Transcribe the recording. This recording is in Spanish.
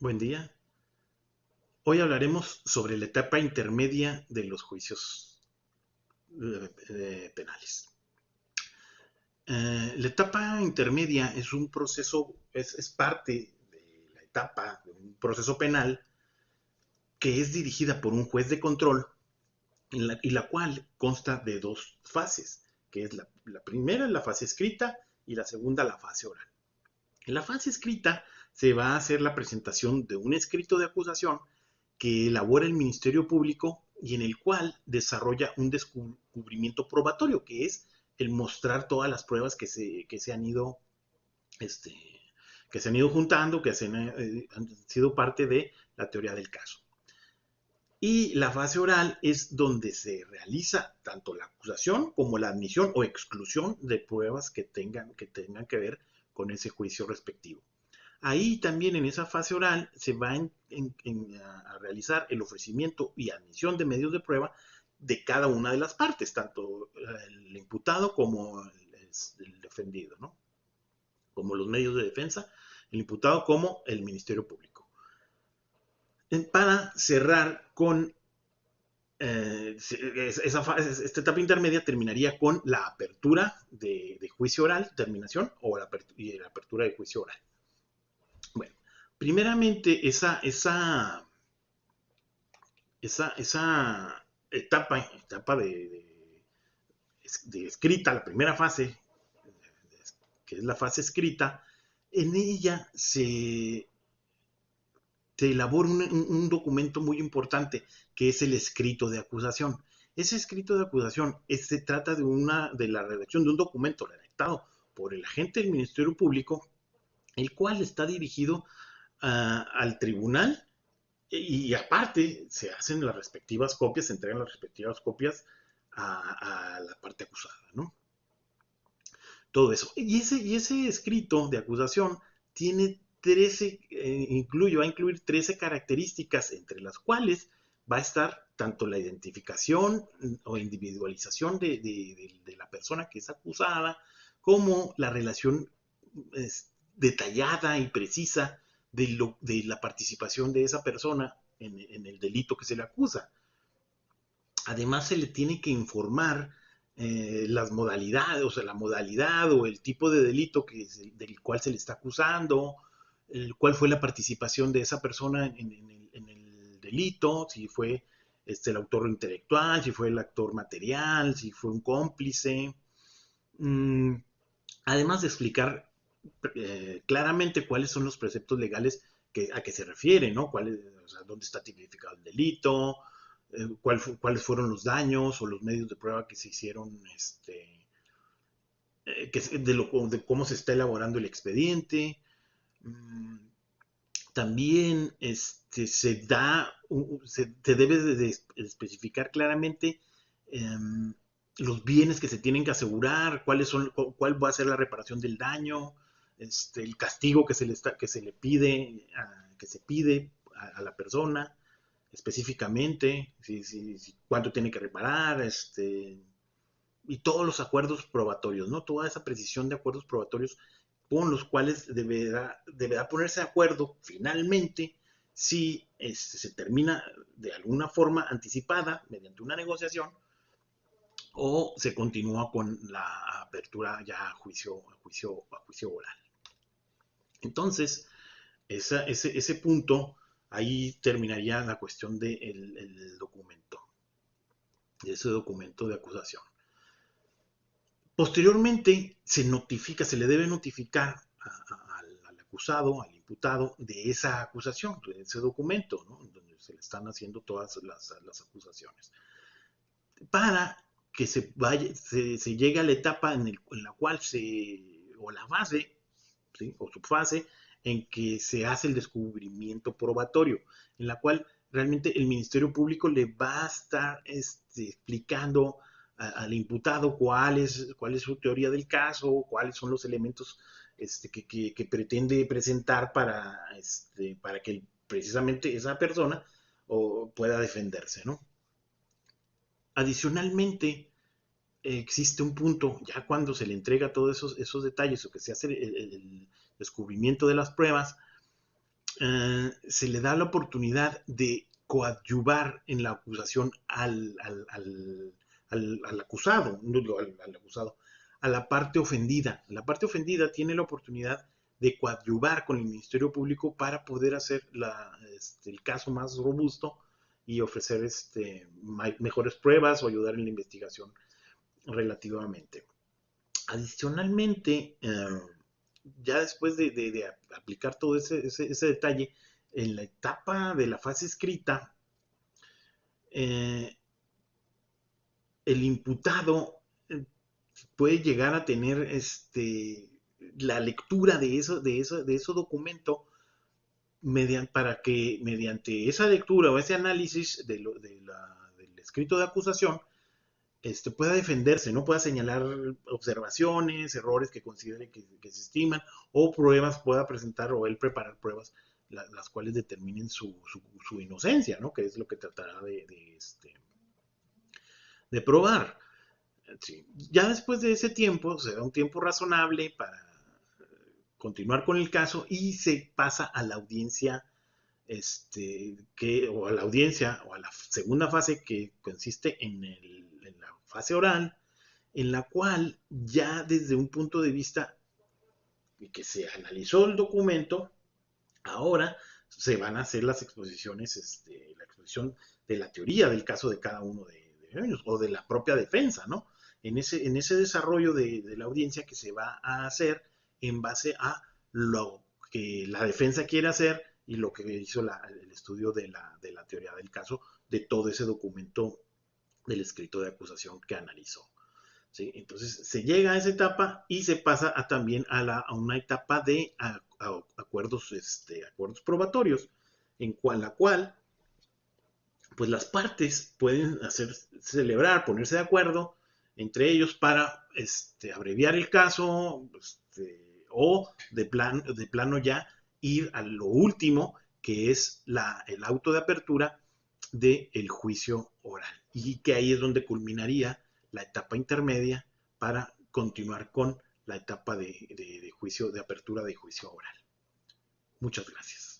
Buen día. Hoy hablaremos sobre la etapa intermedia de los juicios penales. La etapa intermedia es un proceso, es parte de la etapa de un proceso penal que es dirigida por un juez de control y la cual consta de dos fases, que es la primera, la fase escrita, y la segunda, la fase oral. En la fase escrita se va a hacer la presentación de un escrito de acusación que elabora el Ministerio Público y en el cual desarrolla un descubrimiento probatorio, que es el mostrar todas las pruebas que se han ido este, que se han ido juntando, han sido parte de la teoría del caso. Y la fase oral es donde se realiza tanto la acusación como la admisión o exclusión de pruebas que tengan que ver con ese juicio respectivo. Ahí también en esa fase oral se va a realizar el ofrecimiento y admisión de medios de prueba de cada una de las partes, tanto el imputado como el defendido, ¿no? Como los medios de defensa, el imputado como el Ministerio Público. Para cerrar con esta etapa intermedia terminaría con la apertura de juicio oral, terminación, o la apertura de juicio oral. Bueno, primeramente esa etapa de escrita, la primera fase, que es la fase escrita, en ella se elabora un documento muy importante, que es el escrito de acusación. Ese escrito de acusación se trata de la redacción de un documento redactado por el agente del Ministerio Público, el cual está dirigido al tribunal y aparte se hacen las respectivas copias, se entregan las respectivas copias a la parte acusada, ¿no? Todo eso. Y ese escrito de acusación tiene 13, va a incluir 13 características, entre las cuales va a estar tanto la identificación o individualización de la persona que es acusada, como la relación detallada y precisa de la participación de esa persona en el delito que se le acusa. Además, se le tiene que informar las modalidades, o sea, la modalidad o el tipo de delito del cual se le está acusando, cuál fue la participación de esa persona en el delito, si fue el autor intelectual, si fue el actor material, si fue un cómplice. Mm, Además de explicar claramente cuáles son los preceptos legales a que se refiere, ¿no? O sea, dónde está tipificado el delito, cuáles fueron los daños o los medios de prueba que se hicieron, de cómo se está elaborando el expediente. Mm, También se debe de especificar claramente los bienes que se tienen que asegurar, cuál va a ser la reparación del daño, el castigo que se le pide, que se pide a la persona específicamente, cuánto tiene que reparar, y todos los acuerdos probatorios, ¿no? Toda esa precisión de acuerdos probatorios con los cuales deberá ponerse de acuerdo finalmente si se termina de alguna forma anticipada mediante una negociación o se continúa con la apertura ya a juicio oral. Entonces, ese punto, ahí terminaría la cuestión del documento, de ese documento de acusación. Posteriormente se le debe notificar al acusado, al imputado, de esa acusación, de ese documento, ¿no? Donde se le están haciendo todas las acusaciones. Para que se llegue a la etapa en la cual o la fase, ¿sí? O subfase, en que se hace el descubrimiento probatorio, en la cual realmente el Ministerio Público le va a estar explicando al imputado cuál es su teoría del caso, cuáles son los elementos que pretende presentar para que precisamente esa persona pueda defenderse, ¿no? Adicionalmente, existe un punto, ya cuando se le entrega todos esos detalles o que se hace el descubrimiento de las pruebas, se le da la oportunidad de coadyuvar en la acusación al acusado, no digo al acusado, a la parte ofendida. La parte ofendida tiene la oportunidad de coadyuvar con el Ministerio Público para poder hacer el caso más robusto y ofrecer mejores pruebas o ayudar en la investigación relativamente. Adicionalmente, ya después de aplicar todo ese detalle, en la etapa de la fase escrita, el imputado puede llegar a tener la lectura de ese documento para que mediante esa lectura o ese análisis del escrito de acusación pueda defenderse, ¿no? Pueda señalar observaciones, errores que considere que se estiman, o pruebas, pueda presentar o él preparar pruebas las cuales determinen su inocencia, ¿no? Que es lo que tratará de probar. Sí. Ya después de ese tiempo, se da un tiempo razonable para continuar con el caso y se pasa a la audiencia o a la audiencia o a la segunda fase, que consiste en la fase oral, en la cual ya desde un punto de vista de que se analizó el documento, ahora se van a hacer las exposiciones, la exposición de la teoría del caso de cada uno de ellos, o de la propia defensa, ¿no? En ese desarrollo de la audiencia que se va a hacer en base a lo que la defensa quiere hacer y lo que hizo el estudio de la teoría del caso, de todo ese documento del escrito de acusación que analizó. ¿Sí? Entonces se llega a esa etapa y se pasa también a una etapa de acuerdos, acuerdos probatorios, en la cual pues las partes pueden celebrar, ponerse de acuerdo entre ellos para abreviar el caso, o de plano ya ir a lo último, que es el auto de apertura del juicio oral. Y que ahí es donde culminaría la etapa intermedia para continuar con la etapa de juicio, de apertura de juicio oral. Muchas gracias.